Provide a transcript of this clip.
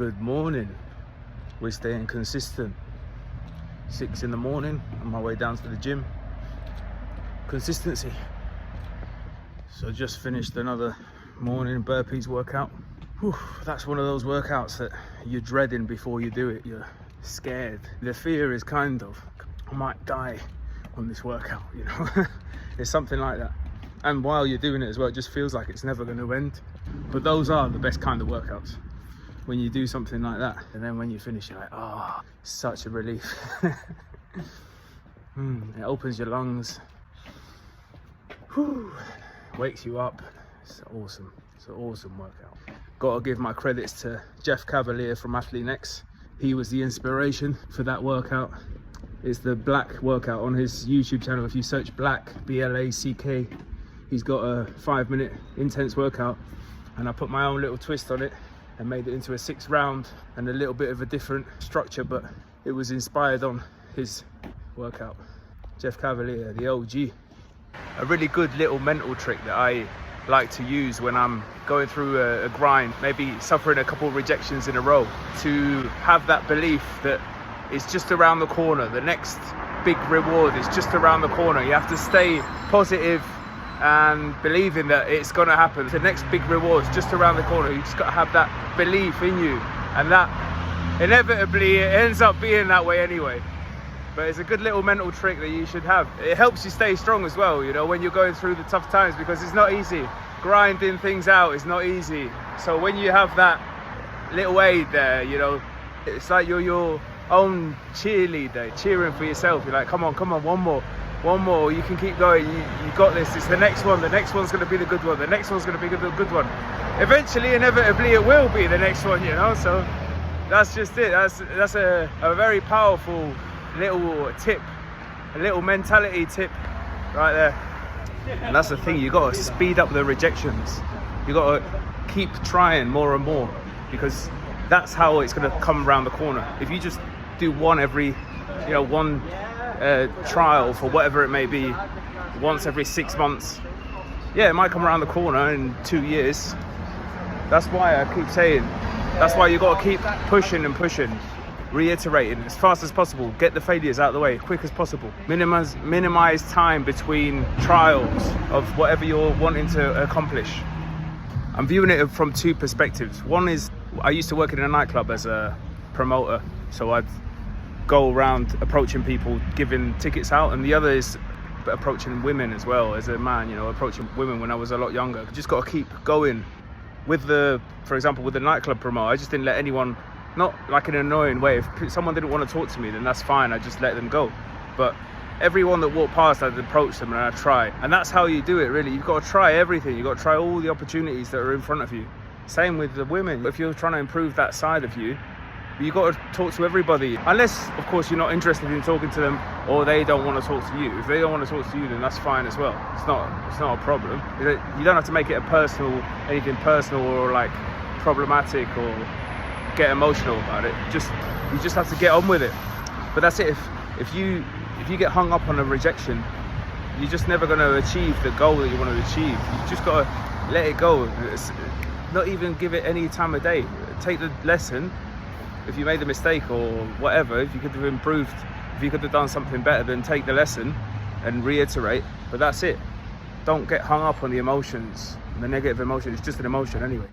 Good morning. We're staying consistent. 6 in the morning, on my way down to the gym. Consistency. So just finished another morning burpees workout. Whew, that's one of those workouts that you're dreading before you do it. You're scared. The fear is kind of, I might die on this workout, you know. It's something like that. And while you're doing it as well, it just feels like it's never going to end. But those are the best kind of workouts, when you do something like that. And then when you finish, you're like, oh, such a relief. It opens your lungs. Whew. Wakes you up. It's awesome. It's an awesome workout. Got to give my credits to Jeff Cavalier from Athlete X. He was the inspiration for that workout. It's the black workout on his YouTube channel. If you search black, B-L-A-C-K, he's got a 5-minute intense workout, and I put my own little twist on it and made it into a 6 round and a little bit of a different structure, but it was inspired on his workout. Jeff Cavalier, the OG. A really good little mental trick that I like to use when I'm going through a grind, maybe suffering a couple of rejections in a row, to have that belief that it's just around the corner. The next big reward is just around the corner. You have to stay positive and believing that it's gonna happen. The next big reward is just around the corner. You just gotta have that belief in you, and that inevitably it ends up being that way anyway. But it's a good little mental trick that you should have. It helps you stay strong as well, you know, when you're going through the tough times, because it's not easy. Grinding things out is not easy. So when you have that little aid there, you know, it's like you're your own cheerleader, cheering for yourself. You're like, come on, one more, you can keep going, you got this, it's the next one, the next one's going to be the good one, the next one's going to be the good one. Eventually, inevitably, it will be the next one, you know. So that's just it. That's a very powerful little tip, a little mentality tip right there. And that's the thing, you got to speed up the rejections. You got to keep trying more and more, because that's how it's going to come around the corner. If you just do one trial for whatever it may be, once every 6 months, yeah, it might come around the corner in 2 years. That's why I keep saying, that's why you got to keep pushing and pushing, reiterating as fast as possible. Get the failures out of the way quick as possible. Minimize time between trials of whatever you're wanting to accomplish. I'm viewing it from 2 perspectives. One is, I used to work in a nightclub as a promoter, so I'd go around approaching people, giving tickets out, and the other is approaching women as well, as a man, you know, approaching women when I was a lot younger. Just got to keep going. With for example, with the nightclub promoter, I just didn't let anyone, not like an annoying way. If someone didn't want to talk to me, then that's fine, I just let them go. But everyone that walked past, I'd approach them and I'd try. And that's how you do it, really. You've got to try everything. You've got to try all the opportunities that are in front of you. Same with the women. If you're trying to improve that side of you, you've got to talk to everybody. Unless, of course, you're not interested in talking to them, or they don't want to talk to you. If they don't want to talk to you, then that's fine as well. It's not a problem. You don't have to make it anything personal or like problematic or get emotional about it. You just have to get on with it. But that's it. If you get hung up on a rejection, you're just never going to achieve the goal that you want to achieve. You just got to let it go. Not even give it any time of day. Take the lesson. If you made a mistake or whatever, if you could have improved, if you could have done something better, then take the lesson and reiterate. But that's it. Don't get hung up on the emotions, the negative emotion. It's just an emotion anyway.